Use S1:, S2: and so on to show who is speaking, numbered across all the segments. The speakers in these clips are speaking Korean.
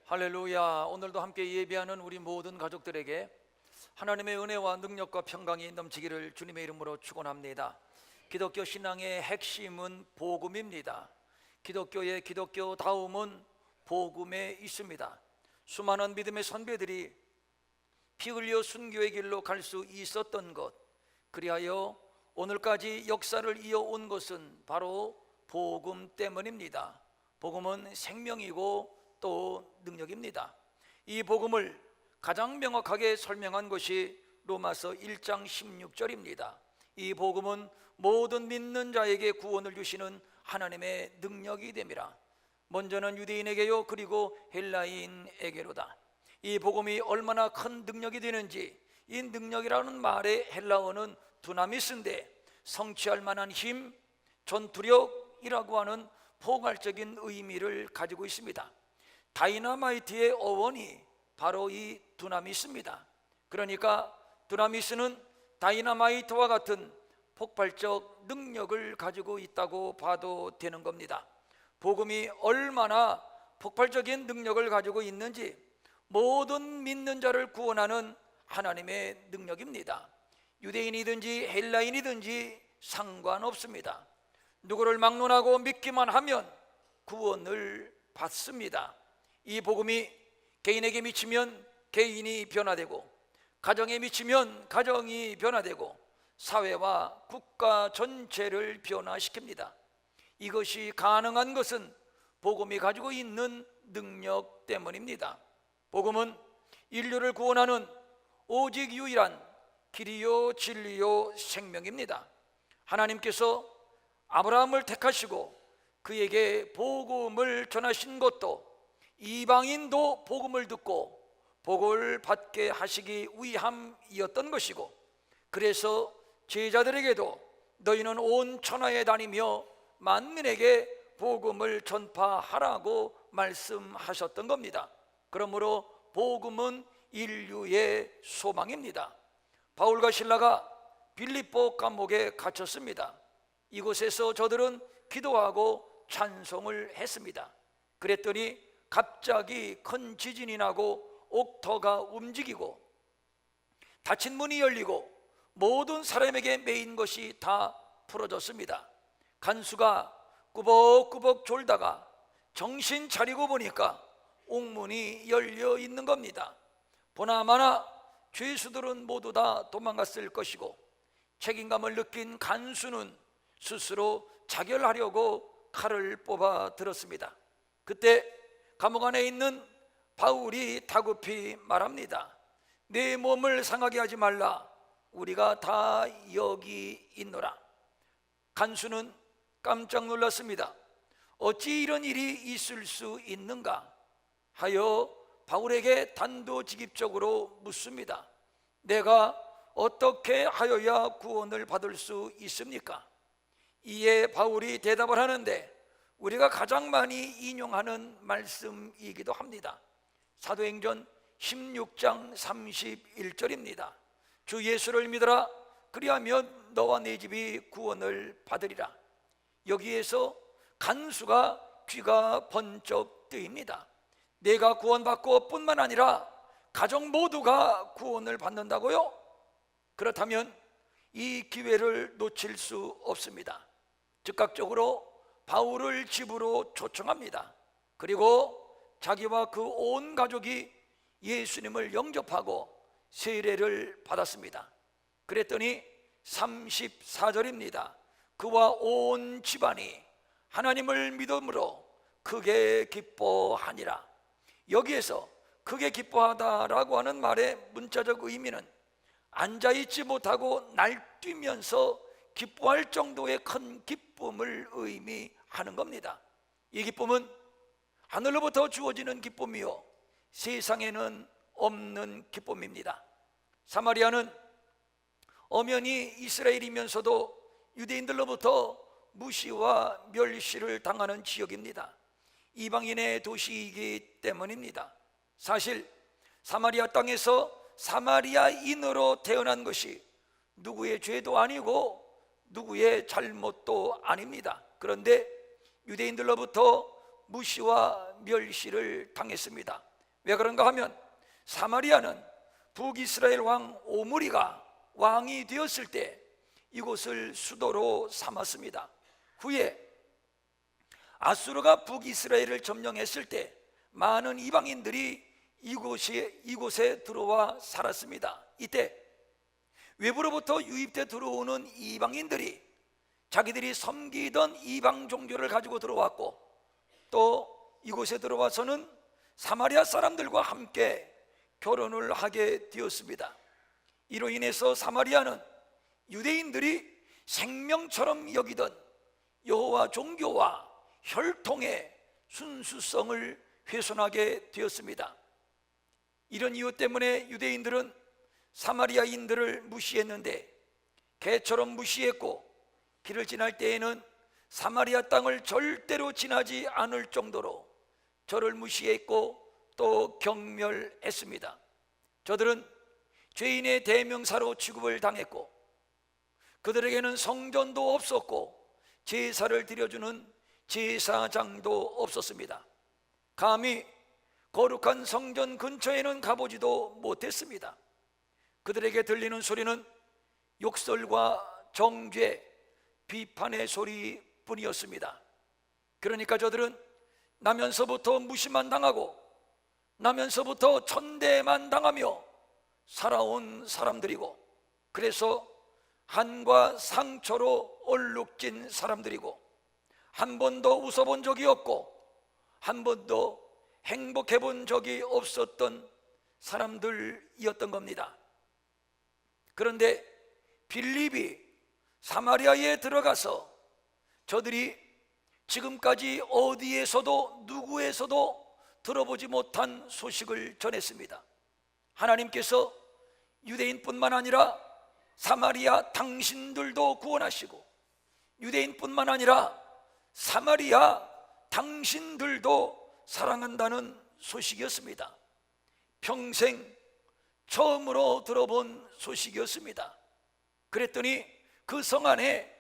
S1: 할렐루야. 오늘도 함께 예배하는 우리 모든 가족들에게 하나님의 은혜와 능력과 평강이 넘치기를 주님의 이름으로 축원합니다. 기독교 신앙의 핵심은 복음입니다. 기독교의 기독교다움은 복음에 있습니다. 수많은 믿음의 선배들이 피 흘려 순교의 길로 갈 수 있었던 것, 그리하여 오늘까지 역사를 이어온 것은 바로 복음 때문입니다. 복음은 생명이고 또 능력입니다. 이 복음을 가장 명확하게 설명한 것이 로마서 1장 16절입니다. 이 복음은 모든 믿는 자에게 구원을 주시는 하나님의 능력이 됨이라. 먼저는 유대인에게요, 그리고 헬라인에게로다. 이 복음이 얼마나 큰 능력이 되는지, 이 능력이라는 말의 헬라어는 두나미스인데 성취할 만한 힘, 전투력이라고 하는 포괄적인 의미를 가지고 있습니다. 다이너마이트의 어원이 바로 이 두나미스입니다. 그러니까 두나미스는 다이너마이트와 같은 폭발적 능력을 가지고 있다고 봐도 되는 겁니다. 복음이 얼마나 폭발적인 능력을 가지고 있는지, 모든 믿는 자를 구원하는 하나님의 능력입니다. 유대인이든지 헬라인이든지 상관없습니다. 누구를 막론하고 믿기만 하면 구원을 받습니다. 이 복음이 개인에게 미치면 개인이 변화되고, 가정에 미치면 가정이 변화되고, 사회와 국가 전체를 변화시킵니다. 이것이 가능한 것은 복음이 가지고 있는 능력 때문입니다. 복음은 인류를 구원하는 오직 유일한 길이요 진리요 생명입니다. 하나님께서 아브라함을 택하시고 그에게 복음을 전하신 것도 이방인도 복음을 듣고 복을 받게 하시기 위함이었던 것이고, 그래서 제자들에게도 너희는 온 천하에 다니며 만민에게 복음을 전파하라고 말씀하셨던 겁니다. 그러므로 복음은 인류의 소망입니다. 바울과 실라가 빌립보 감옥에 갇혔습니다. 이곳에서 저들은 기도하고 찬송을 했습니다. 그랬더니 갑자기 큰 지진이 나고 옥터가 움직이고 닫힌 문이 열리고 모든 사람에게 매인 것이 다 풀어졌습니다. 간수가 꾸벅꾸벅 졸다가 정신 차리고 보니까 옥문이 열려 있는 겁니다. 보나마나 죄수들은 모두 다 도망갔을 것이고, 책임감을 느낀 간수는 스스로 자결하려고 칼을 뽑아 들었습니다. 그때 감옥 안에 있는 바울이 다급히 말합니다. 내 몸을 상하게 하지 말라. 우리가 다 여기 있노라. 간수는 깜짝 놀랐습니다. 어찌 이런 일이 있을 수 있는가 하여 바울에게 단도직입적으로 묻습니다. 내가 어떻게 하여야 구원을 받을 수 있습니까? 이에 바울이 대답을 하는데 우리가 가장 많이 인용하는 말씀이기도 합니다. 사도행전 16장 31절입니다. 주 예수를 믿어라. 그리하면 너와 네 집이 구원을 받으리라. 여기에서 간수가 귀가 번쩍 뜨입니다. 내가 구원받고 뿐만 아니라 가족 모두가 구원을 받는다고요? 그렇다면 이 기회를 놓칠 수 없습니다. 즉각적으로 바울을 집으로 초청합니다. 그리고 자기와 그 온 가족이 예수님을 영접하고 세례를 받았습니다. 그랬더니 34절입니다. 그와 온 집안이 하나님을 믿음으로 크게 기뻐하니라. 여기에서 크게 기뻐하다라고 하는 말의 문자적 의미는 앉아있지 못하고 날뛰면서 기뻐할 정도의 큰 기쁨을 의미하는 겁니다. 이 기쁨은 하늘로부터 주어지는 기쁨이요 세상에는 없는 기쁨입니다. 사마리아는 엄연히 이스라엘이면서도 유대인들로부터 무시와 멸시를 당하는 지역입니다. 이방인의 도시이기 때문입니다. 사실 사마리아 땅에서 사마리아인으로 태어난 것이 누구의 죄도 아니고 누구의 잘못도 아닙니다. 그런데 유대인들로부터 무시와 멸시를 당했습니다. 왜 그런가 하면 사마리아는 북이스라엘 왕 오므리가 왕이 되었을 때 이곳을 수도로 삼았습니다. 후에 아수르가 북이스라엘을 점령했을 때 많은 이방인들이 이곳에 들어와 살았습니다. 이때 외부로부터 유입돼 들어오는 이방인들이 자기들이 섬기던 이방 종교를 가지고 들어왔고, 또 이곳에 들어와서는 사마리아 사람들과 함께 결혼을 하게 되었습니다. 이로 인해서 사마리아는 유대인들이 생명처럼 여기던 여호와 종교와 혈통의 순수성을 훼손하게 되었습니다. 이런 이유 때문에 유대인들은 사마리아인들을 무시했는데, 개처럼 무시했고 길을 지날 때에는 사마리아 땅을 절대로 지나지 않을 정도로 저를 무시했고 또 경멸했습니다. 저들은 죄인의 대명사로 취급을 당했고, 그들에게는 성전도 없었고 제사를 드려주는 제사장도 없었습니다. 감히 거룩한 성전 근처에는 가보지도 못했습니다. 그들에게 들리는 소리는 욕설과 정죄, 비판의 소리뿐이었습니다. 그러니까 저들은 나면서부터 무시만 당하고 나면서부터 천대만 당하며 살아온 사람들이고, 그래서 한과 상처로 얼룩진 사람들이고, 한 번도 웃어본 적이 없고 한 번도 행복해 본 적이 없었던 사람들이었던 겁니다. 그런데 빌립이 사마리아에 들어가서 저들이 지금까지 어디에서도 누구에서도 들어보지 못한 소식을 전했습니다. 하나님께서 유대인뿐만 아니라 사마리아 당신들도 구원하시고, 유대인뿐만 아니라 사마리아 당신들도 사랑한다는 소식이었습니다. 평생 처음으로 들어본 소식이었습니다. 그랬더니 그 성 안에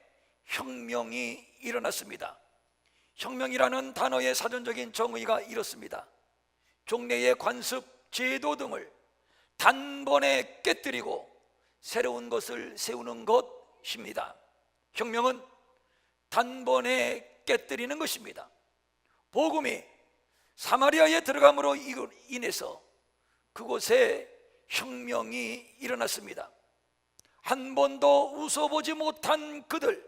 S1: 혁명이 일어났습니다. 혁명이라는 단어의 사전적인 정의가 이렇습니다. 종래의 관습, 제도 등을 단번에 깨뜨리고 새로운 것을 세우는 것입니다. 혁명은 단번에 깨뜨리는 것입니다. 복음이 사마리아에 들어감으로 인해서 그곳에 혁명이 일어났습니다. 한 번도 웃어보지 못한 그들,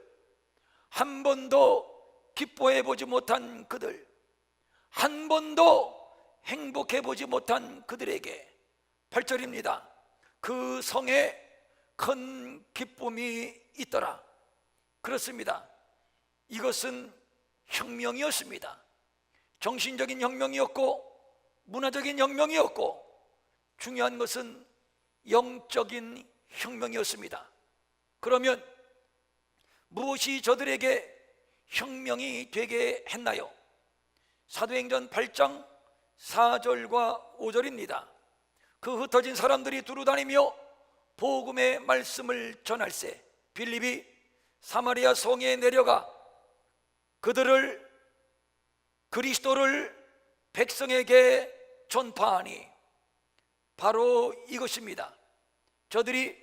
S1: 한 번도 기뻐해 보지 못한 그들, 한 번도 행복해 보지 못한 그들에게 8절입니다. 그 성에 큰 기쁨이 있더라. 그렇습니다. 이것은 혁명이었습니다. 정신적인 혁명이었고 문화적인 혁명이었고, 중요한 것은 영적인 혁명이었습니다. 그러면 무엇이 저들에게 혁명이 되게 했나요? 사도행전 8장 4절과 5절입니다. 그 흩어진 사람들이 두루다니며 복음의 말씀을 전할세 빌립이 사마리아 성에 내려가 그리스도를 백성에게 전파하니, 바로 이것입니다. 저들이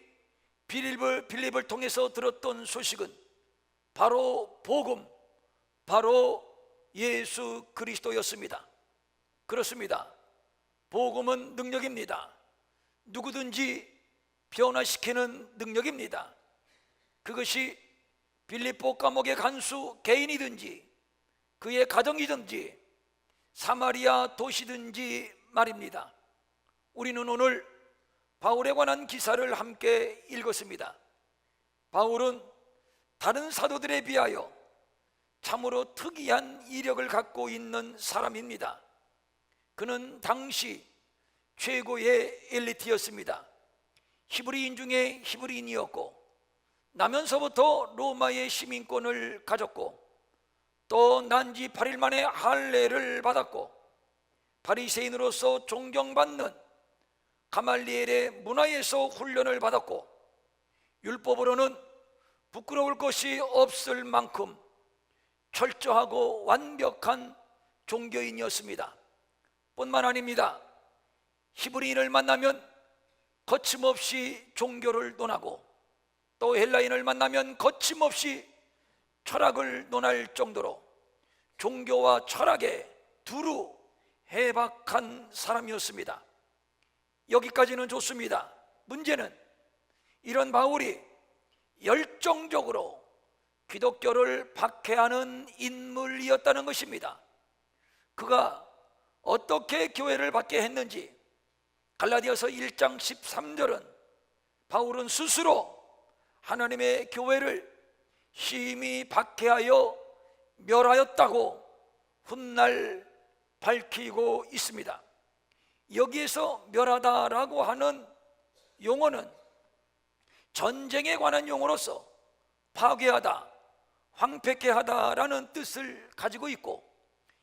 S1: 빌립을 통해서 들었던 소식은 바로 복음, 바로 예수 그리스도였습니다. 그렇습니다. 복음은 능력입니다. 누구든지 변화시키는 능력입니다. 그것이 빌립보 감옥의 간수 개인이든지 그의 가정이든지 사마리아 도시든지 말입니다. 우리는 오늘 바울에 관한 기사를 함께 읽었습니다. 바울은 다른 사도들에 비하여 참으로 특이한 이력을 갖고 있는 사람입니다. 그는 당시 최고의 엘리트였습니다. 히브리인 중에 히브리인이었고, 나면서부터 로마의 시민권을 가졌고, 또 난지 8일 만에 할례를 받았고, 바리새인으로서 존경받는 가말리엘의 문화에서 훈련을 받았고, 율법으로는 부끄러울 것이 없을 만큼 철저하고 완벽한 종교인이었습니다. 뿐만 아닙니다. 히브리인을 만나면 거침없이 종교를 논하고, 또 헬라인을 만나면 거침없이 철학을 논할 정도로 종교와 철학에 두루 해박한 사람이었습니다. 여기까지는 좋습니다. 문제는 이런 바울이 열정적으로 기독교를 박해하는 인물이었다는 것입니다. 그가 어떻게 교회를 박게 했는지 갈라디아서 1장 13절은 바울은 스스로 하나님의 교회를 심히 박해하여 멸하였다고 훗날 밝히고 있습니다. 여기에서 멸하다라고 하는 용어는 전쟁에 관한 용어로서 파괴하다, 황폐케 하다라는 뜻을 가지고 있고,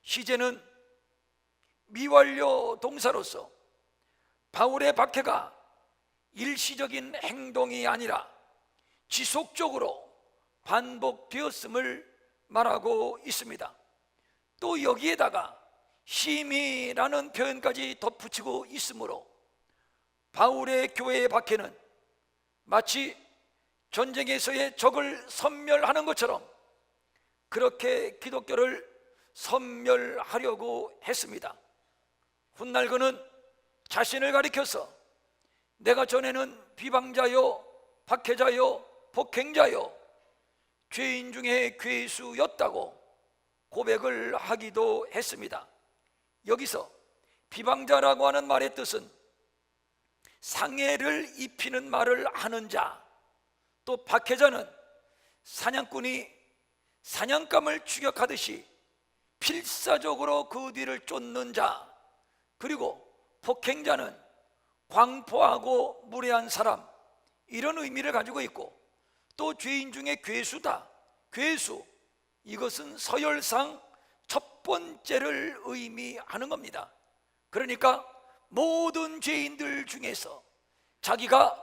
S1: 시제는 미완료 동사로서 바울의 박해가 일시적인 행동이 아니라 지속적으로 반복되었음을 말하고 있습니다. 또 여기에다가 심히라는 표현까지 덧붙이고 있으므로 바울의 교회의 박해는 마치 전쟁에서의 적을 섬멸하는 것처럼 그렇게 기독교를 섬멸하려고 했습니다. 훗날 그는 자신을 가리켜서 내가 전에는 비방자요, 박해자요, 폭행자요, 죄인 중에 괴수였다고 고백을 하기도 했습니다. 여기서 비방자라고 하는 말의 뜻은 상해를 입히는 말을 하는 자, 또 박해자는 사냥꾼이 사냥감을 추격하듯이 필사적으로 그 뒤를 쫓는 자, 그리고 폭행자는 광포하고 무례한 사람, 이런 의미를 가지고 있고, 또 죄인 중에 괴수다, 괴수, 이것은 서열상 첫 번째를 의미하는 겁니다. 그러니까 모든 죄인들 중에서 자기가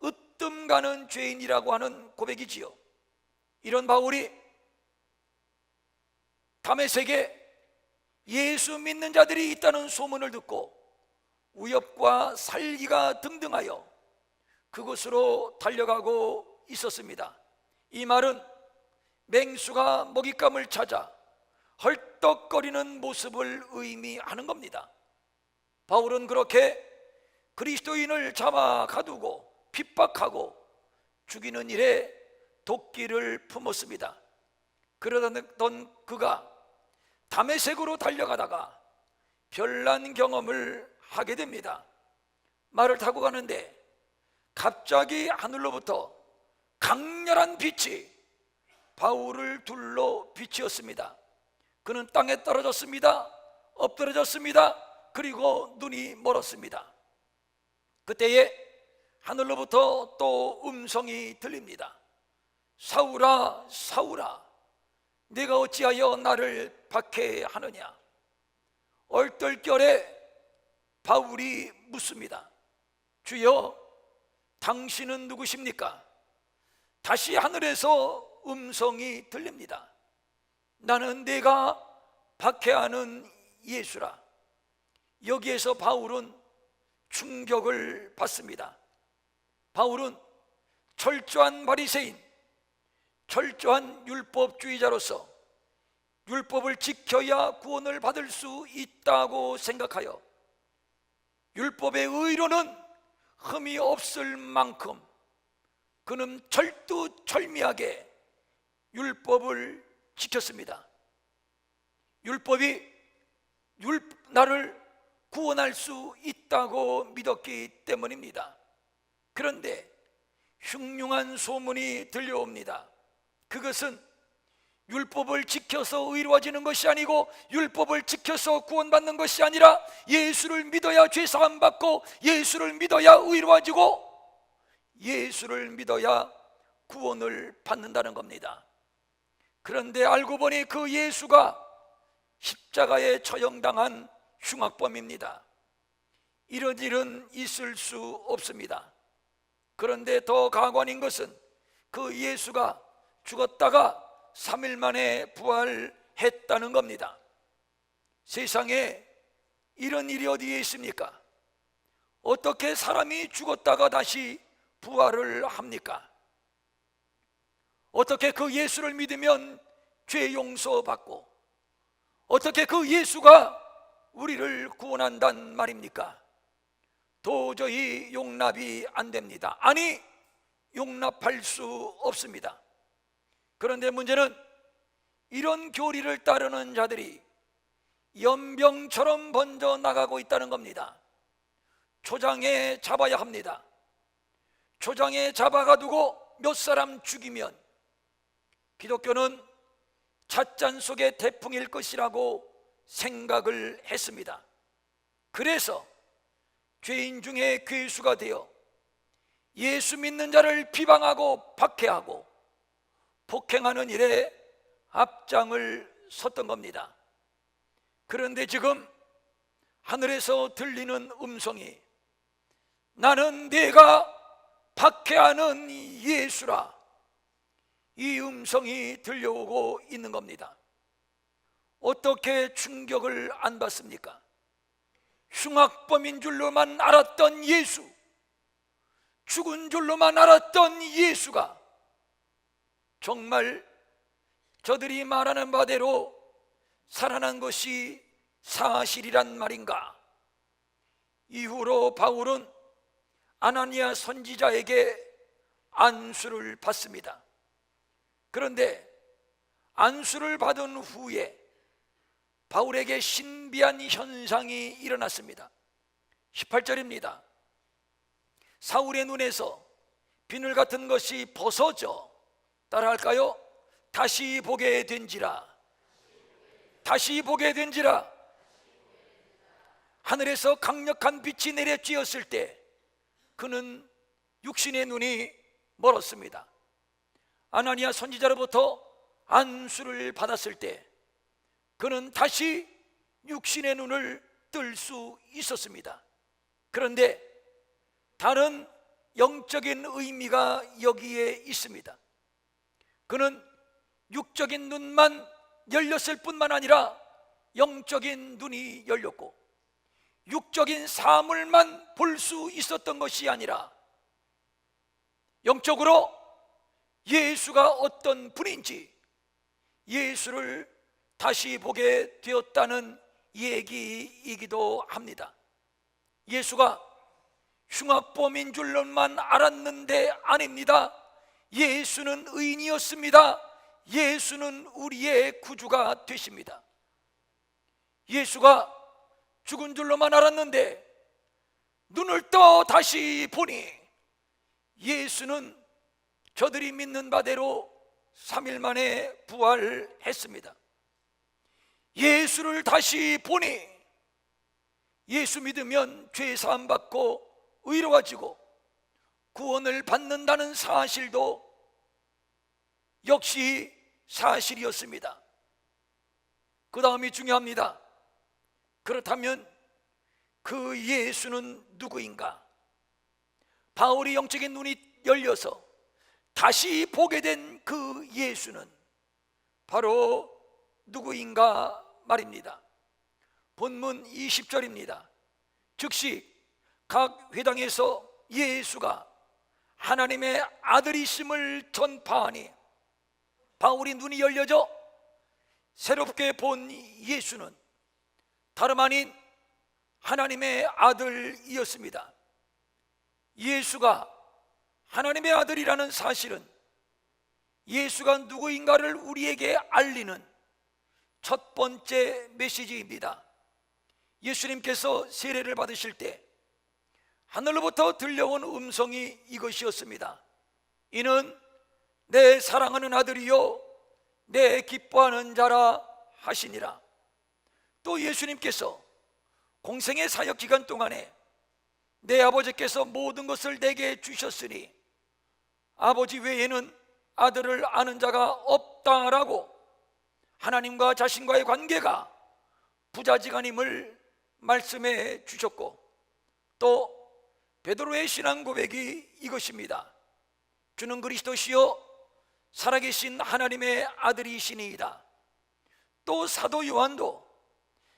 S1: 으뜸 가는 죄인이라고 하는 고백이지요. 이런 바울이 다메섹에 예수 믿는 자들이 있다는 소문을 듣고 위협과 살기가 등등하여 그곳으로 달려가고 있었습니다. 이 말은 맹수가 먹잇감을 찾아 헐떡거리는 모습을 의미하는 겁니다. 바울은 그렇게 그리스도인을 잡아 가두고 핍박하고 죽이는 일에 도끼를 품었습니다. 그러던 그가 다메섹으로 달려가다가 별난 경험을 하게 됩니다. 말을 타고 가는데 갑자기 하늘로부터 강렬한 빛이 바울을 둘러 비치었습니다. 그는 땅에 떨어졌습니다. 엎드러졌습니다. 그리고 눈이 멀었습니다. 그때에 하늘로부터 또 음성이 들립니다. 사울아, 사울아, 네가 어찌하여 나를 박해하느냐? 얼떨결에 바울이 묻습니다. 주여, 당신은 누구십니까? 다시 하늘에서 음성이 들립니다. 나는 네가 박해하는 예수라. 여기에서 바울은 충격을 받습니다. 바울은 철저한 바리새인, 철저한 율법주의자로서 율법을 지켜야 구원을 받을 수 있다고 생각하여 율법의 의로는 흠이 없을 만큼 그는 철두철미하게 율법을 지켰습니다. 율법이 나를 구원할 수 있다고 믿었기 때문입니다. 그런데 흉흉한 소문이 들려옵니다. 그것은 율법을 지켜서 의로워지는 것이 아니고 율법을 지켜서 구원받는 것이 아니라 예수를 믿어야 죄사함 받고 예수를 믿어야 의로워지고 예수를 믿어야 구원을 받는다는 겁니다. 그런데 알고 보니 그 예수가 십자가에 처형당한 흉악범입니다. 이런 일은 있을 수 없습니다. 그런데 더 가관인 것은 그 예수가 죽었다가 3일 만에 부활했다는 겁니다. 세상에 이런 일이 어디에 있습니까? 어떻게 사람이 죽었다가 다시 부활을 합니까? 어떻게 그 예수를 믿으면 죄 용서받고 어떻게 그 예수가 우리를 구원한단 말입니까? 도저히 용납이 안 됩니다. 아니, 용납할 수 없습니다. 그런데 문제는 이런 교리를 따르는 자들이 연병처럼 번져 나가고 있다는 겁니다. 초장에 잡아야 합니다. 초장에 잡아가두고 몇 사람 죽이면 기독교는 찻잔 속의 태풍일 것이라고 생각을 했습니다. 그래서 죄인 중에 괴수가 되어 예수 믿는 자를 비방하고 박해하고 폭행하는 일에 앞장을 섰던 겁니다. 그런데 지금 하늘에서 들리는 음성이 나는 내가 박해하는 예수라, 이 음성이 들려오고 있는 겁니다. 어떻게 충격을 안 받습니까? 흉악범인 줄로만 알았던 예수, 죽은 줄로만 알았던 예수가 정말 저들이 말하는 바대로 살아난 것이 사실이란 말인가? 이후로 바울은 아나니아 선지자에게 안수를 받습니다. 그런데 안수를 받은 후에 바울에게 신비한 현상이 일어났습니다. 18절입니다. 사울의 눈에서 비늘 같은 것이 벗어져, 따라할까요? 다시 보게 된지라, 다시 보게 된지라. 하늘에서 강력한 빛이 내려쬐었을 때 그는 육신의 눈이 멀었습니다. 아나니아 선지자로부터 안수를 받았을 때 그는 다시 육신의 눈을 뜰 수 있었습니다. 그런데 다른 영적인 의미가 여기에 있습니다. 그는 육적인 눈만 열렸을 뿐만 아니라 영적인 눈이 열렸고 육적인 사물만 볼 수 있었던 것이 아니라 영적으로 예수가 어떤 분인지 예수를 다시 보게 되었다는 얘기이기도 합니다. 예수가 흉악범인 줄로만 알았는데 아닙니다. 예수는 의인이었습니다. 예수는 우리의 구주가 되십니다. 예수가 죽은 줄로만 알았는데 눈을 떠 다시 보니 예수는 저들이 믿는 바대로 3일 만에 부활했습니다. 예수를 다시 보니 예수 믿으면 죄 사함 받고 의로워지고 구원을 받는다는 사실도 역시 사실이었습니다. 그 다음이 중요합니다. 그렇다면 그 예수는 누구인가? 바울이 영적인 눈이 열려서 다시 보게 된 그 예수는 바로 누구인가 말입니다. 본문 20절입니다. 즉시 각 회당에서 예수가 하나님의 아들이심을 전파하니 바울이 눈이 열려져 새롭게 본 예수는 다름 아닌 하나님의 아들이었습니다. 예수가 하나님의 아들이라는 사실은 예수가 누구인가를 우리에게 알리는 첫 번째 메시지입니다. 예수님께서 세례를 받으실 때 하늘로부터 들려온 음성이 이것이었습니다. 이는 내 사랑하는 아들이요 내 기뻐하는 자라 하시니라. 또 예수님께서 공생의 사역 기간 동안에 내 아버지께서 모든 것을 내게 주셨으니 아버지 외에는 아들을 아는 자가 없다라고 하나님과 자신과의 관계가 부자지간임을 말씀해 주셨고, 또 베드로의 신앙 고백이 이것입니다. 주는 그리스도시요 살아계신 하나님의 아들이시니이다. 또 사도 요한도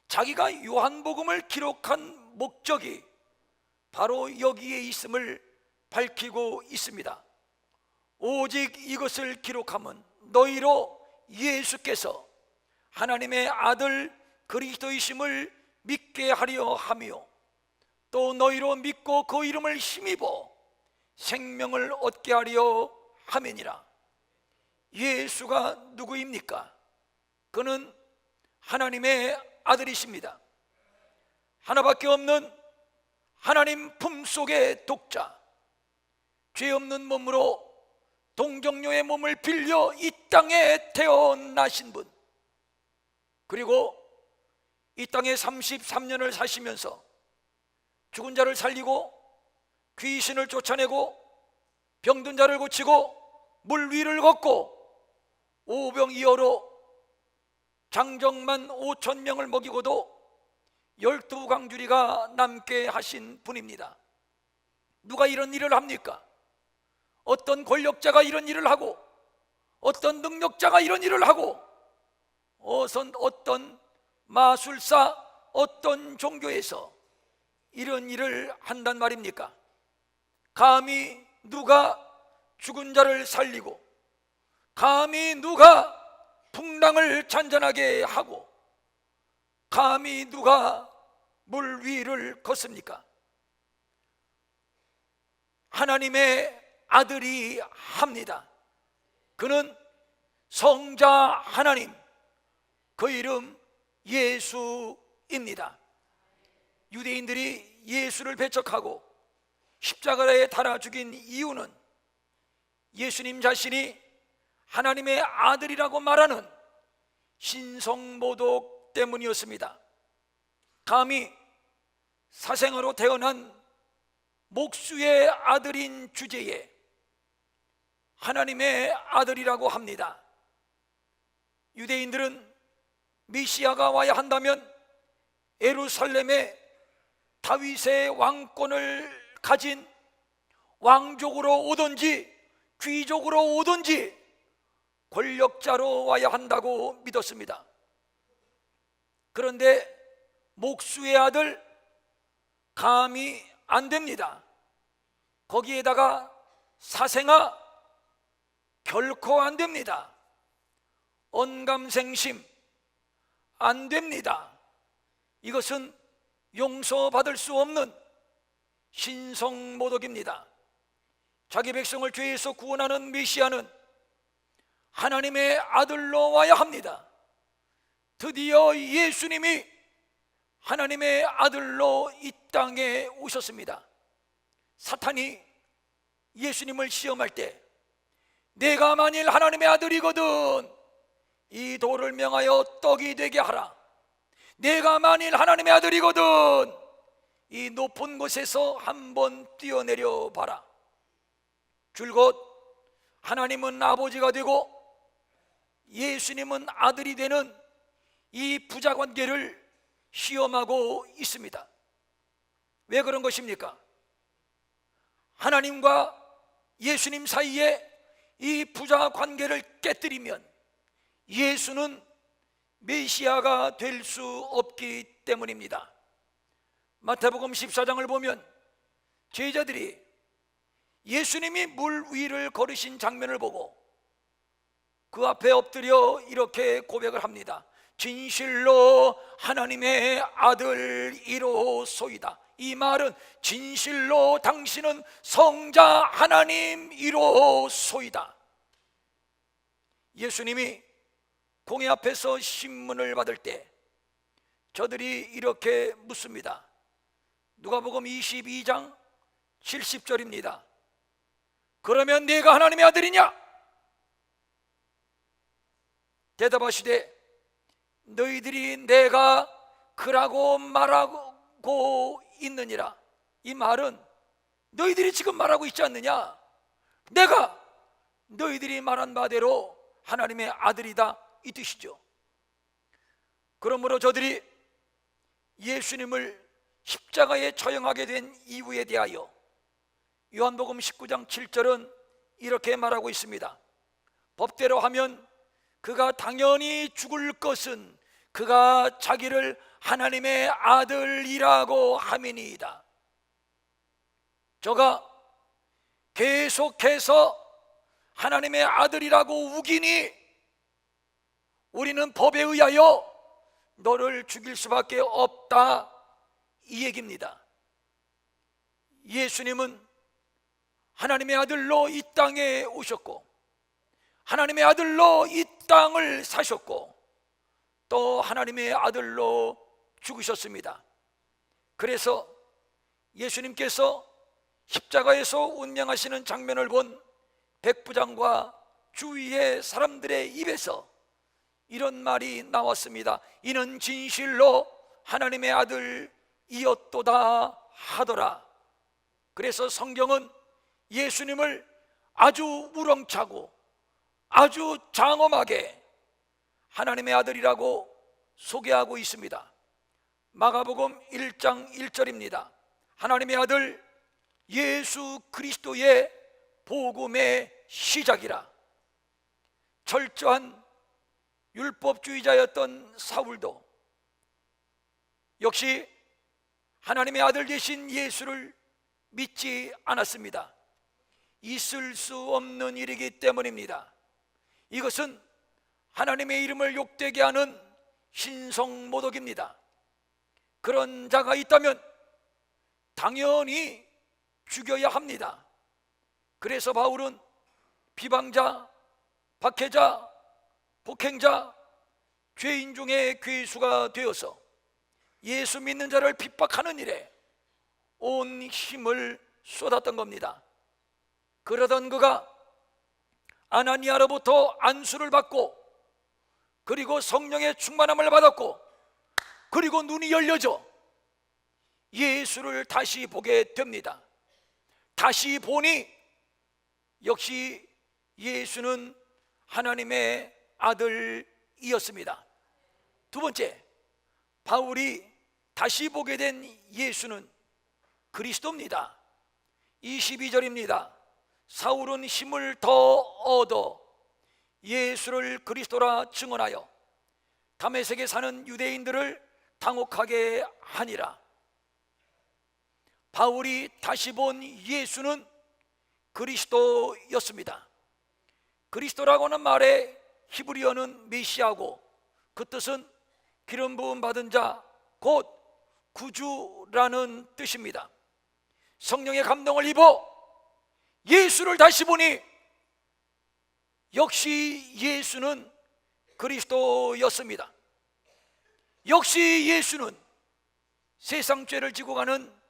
S1: 자기가 요한복음을 기록한 목적이 바로 여기에 있음을 밝히고 있습니다. 오직 이것을 기록함은 너희로 예수께서 하나님의 아들 그리스도이심을 믿게 하려 함이요 또 너희로 믿고 그 이름을 힘입어 생명을 얻게 하려 함이니라. 예수가 누구입니까? 그는 하나님의 아들이십니다. 하나밖에 없는 하나님 품속의 독자, 죄 없는 몸으로 동정녀의 몸을 빌려 이 땅에 태어나신 분, 그리고 이 땅에 33년을 사시면서 죽은 자를 살리고 귀신을 쫓아내고 병든 자를 고치고 물 위를 걷고 오병이어로 장정만 5,000명을 먹이고도 12광주리가 남게 하신 분입니다. 누가 이런 일을 합니까? 어떤 권력자가 이런 일을 하고 어떤 능력자가 이런 일을 하고 어떤 마술사, 어떤 종교에서 이런 일을 한단 말입니까? 감히 누가 죽은 자를 살리고 감히 누가 풍랑을 잔잔하게 하고 감히 누가 물 위를 걷습니까? 하나님의 아들이 합니다. 그는 성자 하나님, 그 이름 예수입니다. 유대인들이 예수를 배척하고 십자가에 달아 죽인 이유는 예수님 자신이 하나님의 아들이라고 말하는 신성모독 때문이었습니다. 감히 사생아로 태어난 목수의 아들인 주제에 하나님의 아들이라고 합니다. 유대인들은 메시아가 와야 한다면 예루살렘에 다윗의 왕권을 가진 왕족으로 오든지 귀족으로 오든지 권력자로 와야 한다고 믿었습니다. 그런데 목수의 아들 감히 안 됩니다. 거기에다가 사생아 결코 안 됩니다. 언감생심 안 됩니다. 이것은 용서받을 수 없는 신성모독입니다. 자기 백성을 죄에서 구원하는 메시아는 하나님의 아들로 와야 합니다. 드디어 예수님이 하나님의 아들로 이 땅에 오셨습니다. 사탄이 예수님을 시험할 때 내가 만일 하나님의 아들이거든 이 돌을 명하여 떡이 되게 하라, 내가 만일 하나님의 아들이거든 이 높은 곳에서 한번 뛰어내려 봐라. 줄곧 하나님은 아버지가 되고 예수님은 아들이 되는 이 부자 관계를 시험하고 있습니다. 왜 그런 것입니까? 하나님과 예수님 사이에 이 부자 관계를 깨뜨리면 예수는 메시아가 될 수 없기 때문입니다. 마태복음 14장을 보면 제자들이 예수님이 물 위를 걸으신 장면을 보고 그 앞에 엎드려 이렇게 고백을 합니다. 진실로 하나님의 아들이로소이다. 이 말은 진실로 당신은 성자 하나님이로소이다. 예수님이 공회 앞에서 신문을 받을 때 저들이 이렇게 묻습니다. 누가복음 22장 70절입니다. 그러면 네가 하나님의 아들이냐? 대답하시되 너희들이 내가 그라고 말하고 있느니라. 이 말은 너희들이 지금 말하고 있지 않느냐? 내가 너희들이 말한 바대로 하나님의 아들이다, 이 뜻이죠. 그러므로 저들이 예수님을 십자가에 처형하게 된 이유에 대하여 요한복음 19장 7절은 이렇게 말하고 있습니다. 법대로 하면 그가 당연히 죽을 것은 그가 자기를 하나님의 아들이라고 함이니이다. 저가 계속해서 하나님의 아들이라고 우기니 우리는 법에 의하여 너를 죽일 수밖에 없다, 이 얘기입니다. 예수님은 하나님의 아들로 이 땅에 오셨고 하나님의 아들로 이 땅을 사셨고 또 하나님의 아들로 죽으셨습니다. 그래서 예수님께서 십자가에서 운명하시는 장면을 본 백부장과 주위의 사람들의 입에서 이런 말이 나왔습니다. 이는 진실로 하나님의 아들이었도다 하더라. 그래서 성경은 예수님을 아주 우렁차고 아주 장엄하게 하나님의 아들이라고 소개하고 있습니다. 마가복음 1장 1절입니다. 하나님의 아들 예수 그리스도의 복음의 시작이라. 철저한 율법주의자였던 사울도 역시 하나님의 아들 되신 예수를 믿지 않았습니다. 있을 수 없는 일이기 때문입니다. 이것은 하나님의 이름을 욕되게 하는 신성모독입니다. 그런 자가 있다면 당연히 죽여야 합니다. 그래서 바울은 비방자, 박해자, 폭행자, 죄인 중에 괴수가 되어서 예수 믿는 자를 핍박하는 일에 온 힘을 쏟았던 겁니다. 그러던 그가 아나니아로부터 안수를 받고 그리고 성령의 충만함을 받았고 그리고 눈이 열려져 예수를 다시 보게 됩니다. 다시 보니 역시 예수는 하나님의 아들이었습니다. 두 번째, 바울이 다시 보게 된 예수는 그리스도입니다. 22절입니다. 사울은 힘을 더 얻어 예수를 그리스도라 증언하여 다메섹에 사는 유대인들을 당혹하게 하니라. 바울이 다시 본 예수는 그리스도였습니다. 그리스도라고는 말에 히브리어는 메시아고 그 뜻은 기름 부음 받은 자, 곧 구주라는 뜻입니다. 성령의 감동을 입어 예수를 다시 보니 역시 예수는 그리스도였습니다. 역시 예수는 세상 죄를 지고 가는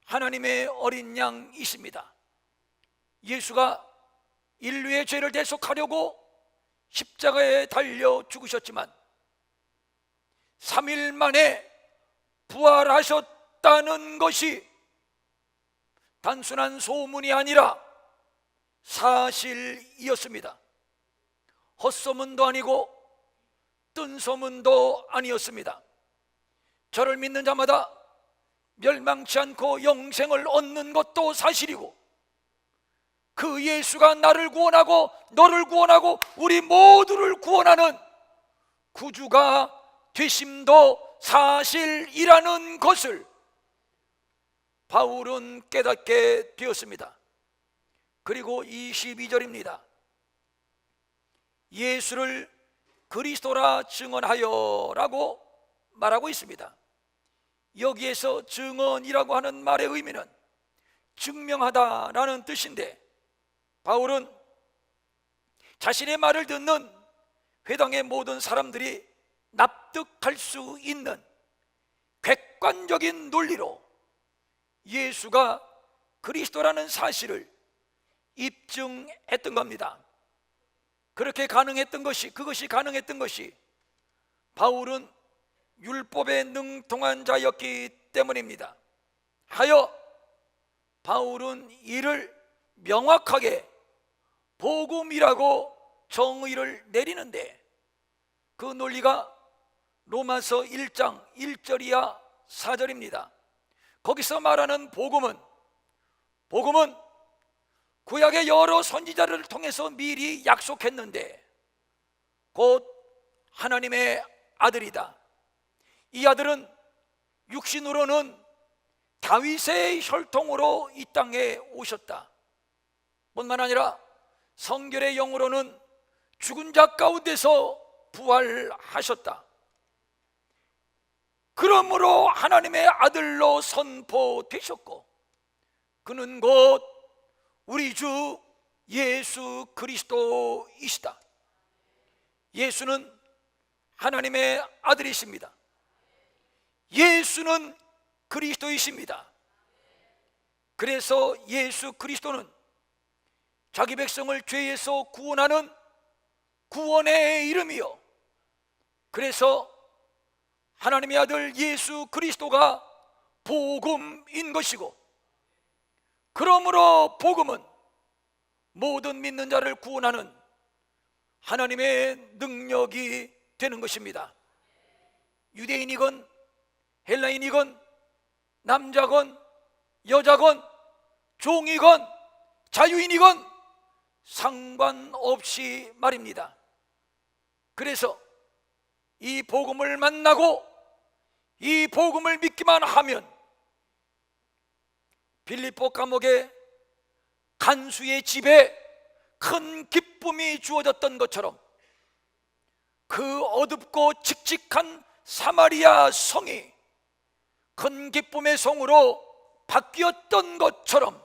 S1: 하나님의 어린 양이십니다. 예수가 인류의 죄를 대속하려고 십자가에 달려 죽으셨지만 3일 만에 부활하셨다는 것이 단순한 소문이 아니라 사실이었습니다. 헛소문도 아니고 뜬소문도 아니었습니다. 저를 믿는 자마다 멸망치 않고 영생을 얻는 것도 사실이고 그 예수가 나를 구원하고 너를 구원하고 우리 모두를 구원하는 구주가 되심도 사실이라는 것을 바울은 깨닫게 되었습니다. 그리고 22절입니다. 예수를 그리스도라 증언하여 라고 말하고 있습니다. 여기에서 증언이라고 하는 말의 의미는 증명하다라는 뜻인데 바울은 자신의 말을 듣는 회당의 모든 사람들이 납득할 수 있는 객관적인 논리로 예수가 그리스도라는 사실을 입증했던 겁니다. 그렇게 가능했던 것이, 그것이 가능했던 것이 바울은 율법에 능통한 자였기 때문입니다. 하여 바울은 이를 명확하게 복음이라고 정의를 내리는데 그 논리가 로마서 1장 1절이야 4절입니다. 거기서 말하는 복음은 구약의 여러 선지자를 통해서 미리 약속했는데 곧 하나님의 아들이다. 이 아들은 육신으로는 다윗의 혈통으로 이 땅에 오셨다. 뿐만 아니라 성결의 영으로는 죽은 자 가운데서 부활하셨다. 그러므로 하나님의 아들로 선포되셨고, 그는 곧 우리 주 예수 그리스도이시다. 예수는 하나님의 아들이십니다. 예수는 그리스도이십니다. 그래서 예수 그리스도는 자기 백성을 죄에서 구원하는 구원의 이름이요, 그래서 하나님의 아들 예수 그리스도가 복음인 것이고, 그러므로 복음은 모든 믿는 자를 구원하는 하나님의 능력이 되는 것입니다. 유대인이건 헬라인이건 남자건 여자건 종이건 자유인이건 상관없이 말입니다. 그래서 이 복음을 만나고 이 복음을 믿기만 하면 빌립보 감옥의 간수의 집에 큰 기쁨이 주어졌던 것처럼 그 어둡고 칙칙한 사마리아 성이 큰 기쁨의 성으로 바뀌었던 것처럼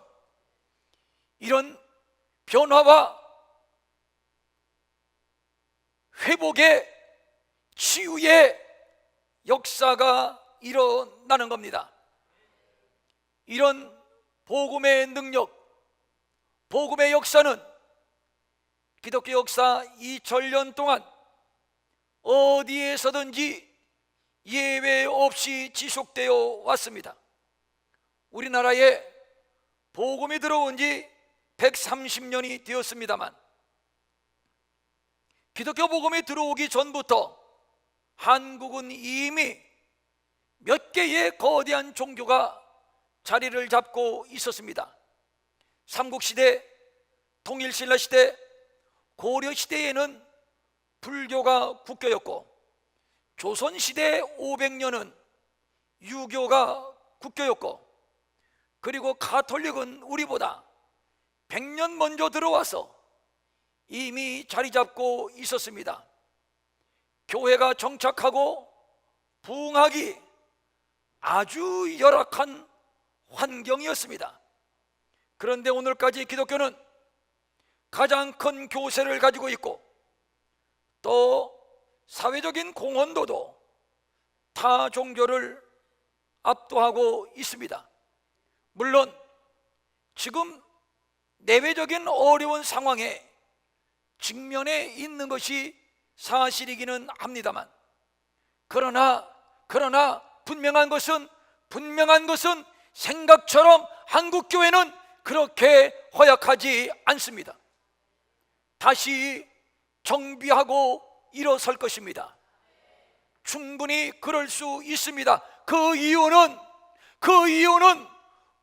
S1: 이런 변화와 회복의 치유의 역사가 일어나는 겁니다. 이런 복음의 능력, 복음의 역사는 기독교 역사 2000년 동안 어디에서든지 예외 없이 지속되어 왔습니다. 우리나라에 복음이 들어온 지 130년이 되었습니다만, 기독교 복음이 들어오기 전부터 한국은 이미 몇 개의 거대한 종교가 자리를 잡고 있었습니다. 삼국시대, 통일신라시대, 고려시대에는 불교가 국교였고, 조선시대 500년은 유교가 국교였고, 그리고 가톨릭은 우리보다 100년 먼저 들어와서 이미 자리 잡고 있었습니다. 교회가 정착하고 부흥하기 아주 열악한 환경이었습니다. 그런데 오늘까지 기독교는 가장 큰 교세를 가지고 있고, 또 사회적인 공헌도도 타 종교를 압도하고 있습니다. 물론 지금 내외적인 어려운 상황에 직면해 있는 것이 사실이기는 합니다만, 그러나 분명한 것은 생각처럼 한국교회는 그렇게 허약하지 않습니다. 다시 정비하고 일어설 것입니다. 충분히 그럴 수 있습니다. 그 이유는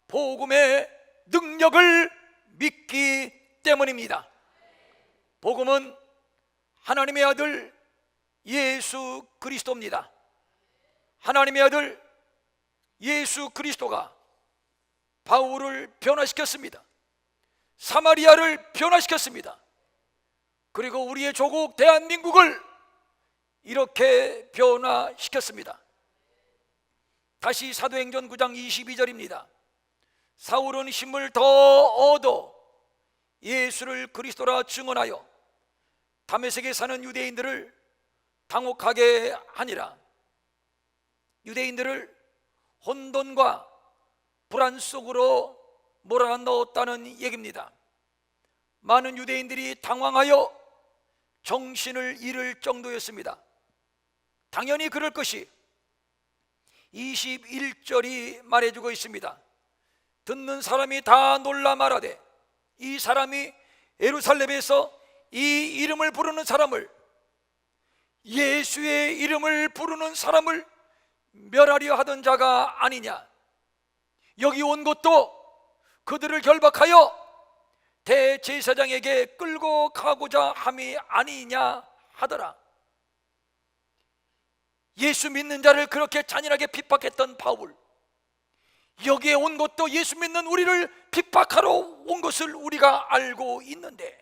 S1: 복음의 능력을 믿기 때문입니다. 복음은 하나님의 아들 예수 그리스도입니다. 하나님의 아들 예수 그리스도가 바울을 변화시켰습니다. 사마리아를 변화시켰습니다. 그리고 우리의 조국 대한민국을 이렇게 변화시켰습니다. 다시 사도행전 9장 22절입니다. 사울은 힘을 더 얻어 예수를 그리스도라 증언하여 다메섹에 사는 유대인들을 당혹하게 하니라. 유대인들을 혼돈과 불안 속으로 몰아넣었다는 얘기입니다. 많은 유대인들이 당황하여 정신을 잃을 정도였습니다. 당연히 그럴 것이 21절이 말해주고 있습니다. 듣는 사람이 다 놀라 말하되 이 사람이 예루살렘에서 이 이름을 부르는 사람을, 예수의 이름을 부르는 사람을 멸하려 하던 자가 아니냐. 여기 온 것도 그들을 결박하여 대제사장에게 끌고 가고자 함이 아니냐 하더라. 예수 믿는 자를 그렇게 잔인하게 핍박했던 바울, 여기에 온 것도 예수 믿는 우리를 핍박하러 온 것을 우리가 알고 있는데,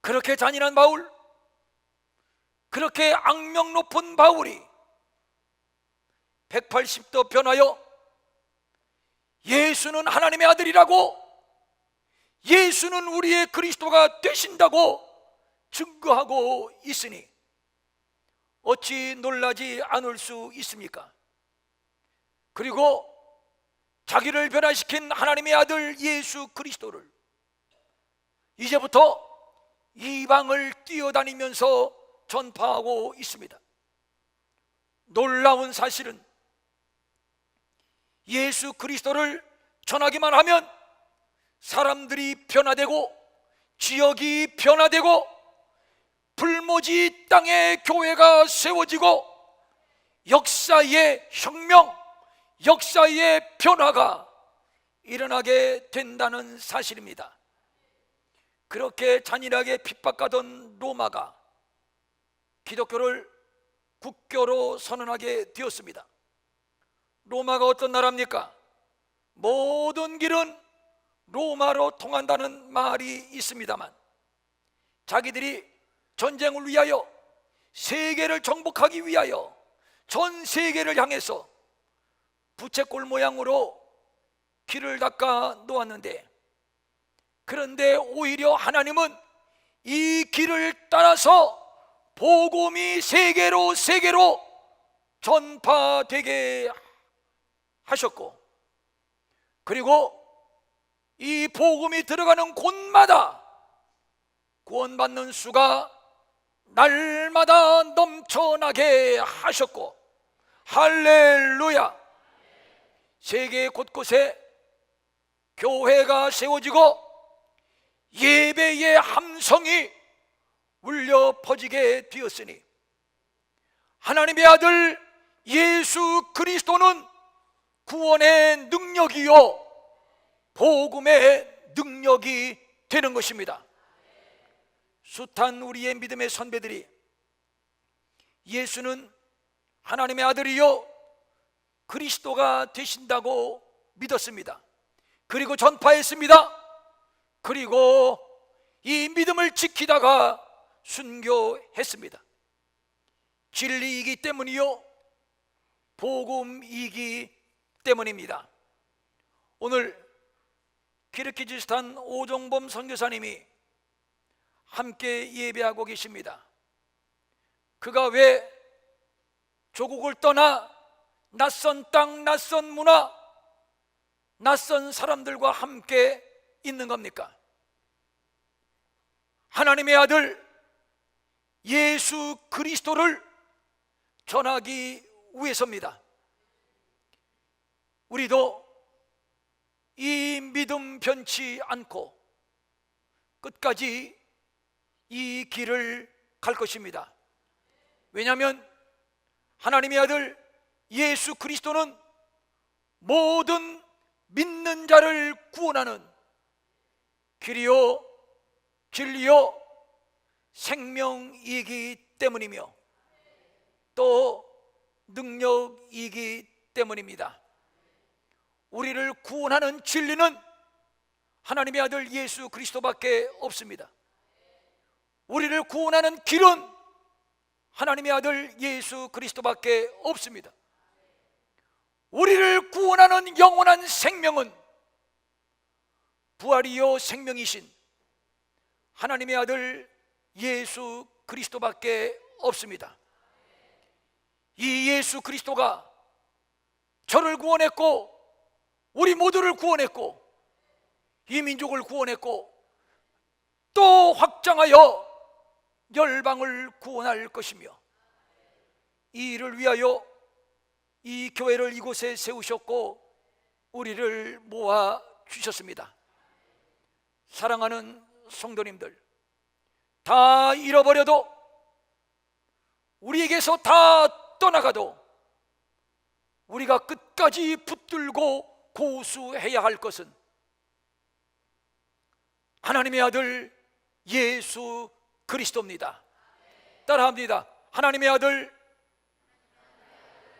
S1: 그렇게 잔인한 바울, 그렇게 악명 높은 바울이 180도 변하여 예수는 하나님의 아들이라고, 예수는 우리의 그리스도가 되신다고 증거하고 있으니 어찌 놀라지 않을 수 있습니까? 그리고 자기를 변화시킨 하나님의 아들 예수 그리스도를 이제부터 이방을 뛰어다니면서 전파하고 있습니다. 놀라운 사실은 예수 그리스도를 전하기만 하면 사람들이 변화되고 지역이 변화되고 불모지 땅에 교회가 세워지고 역사의 혁명, 역사의 변화가 일어나게 된다는 사실입니다. 그렇게 잔인하게 핍박하던 로마가 기독교를 국교로 선언하게 되었습니다. 로마가 어떤 나라입니까? 모든 길은 로마로 통한다는 말이 있습니다만, 자기들이 전쟁을 위하여 세계를 정복하기 위하여 전 세계를 향해서 부채꼴 모양으로 길을 닦아 놓았는데, 그런데 오히려 하나님은 이 길을 따라서 복음이 세계로 전파되게 하셨고, 그리고 이 복음이 들어가는 곳마다 구원받는 수가 날마다 넘쳐나게 하셨고, 할렐루야! 세계 곳곳에 교회가 세워지고 예배의 함성이 울려 퍼지게 되었으니, 하나님의 아들 예수 그리스도는 구원의 능력이요 복음의 능력이 되는 것입니다. 숱한 우리의 믿음의 선배들이 예수는 하나님의 아들이요 그리스도가 되신다고 믿었습니다. 그리고 전파했습니다. 그리고 이 믿음을 지키다가 순교했습니다. 진리이기 때문이요 복음이기 때문입니다. 오늘 키르기즈스탄 오종범 선교사님이 함께 예배하고 계십니다. 그가 왜 조국을 떠나 낯선 땅, 낯선 문화, 낯선 사람들과 함께 있는 겁니까? 하나님의 아들 예수 그리스도를 전하기 위해서입니다. 우리도 이 믿음 변치 않고 끝까지 이 길을 갈 것입니다. 왜냐하면 하나님의 아들 예수 그리스도는 모든 믿는 자를 구원하는 길이요 진리요 생명이기 때문이며 또 능력이기 때문입니다. 우리를 구원하는 진리는 하나님의 아들 예수 그리스도밖에 없습니다. 우리를 구원하는 길은 하나님의 아들 예수 그리스도밖에 없습니다. 우리를 구원하는 영원한 생명은 부활이요 생명이신 하나님의 아들 예수 그리스도밖에 없습니다. 이 예수 그리스도가 저를 구원했고 우리 모두를 구원했고 이 민족을 구원했고 또 확장하여 열방을 구원할 것이며, 이 일을 위하여 이 교회를 이곳에 세우셨고 우리를 모아 주셨습니다. 사랑하는 성도님들, 다 잃어버려도 우리에게서 다 떠나가도 우리가 끝까지 붙들고 고수해야 할 것은 하나님의 아들 예수 그리스도입니다. 따라합니다. 하나님의 아들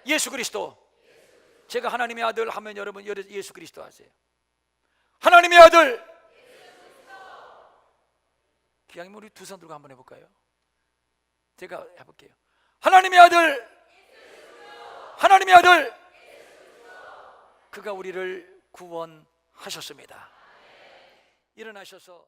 S1: 예수 그리스도. 제가 하나님의 아들 하면 여러분 예수 그리스도 하세요. 하나님의 아들. 기왕이면 우리 두 손 들고 한번 해볼까요? 제가 해볼게요. 하나님의 아들. 하나님의 아들. 그가 우리를 구원하셨습니다. 일어나셔서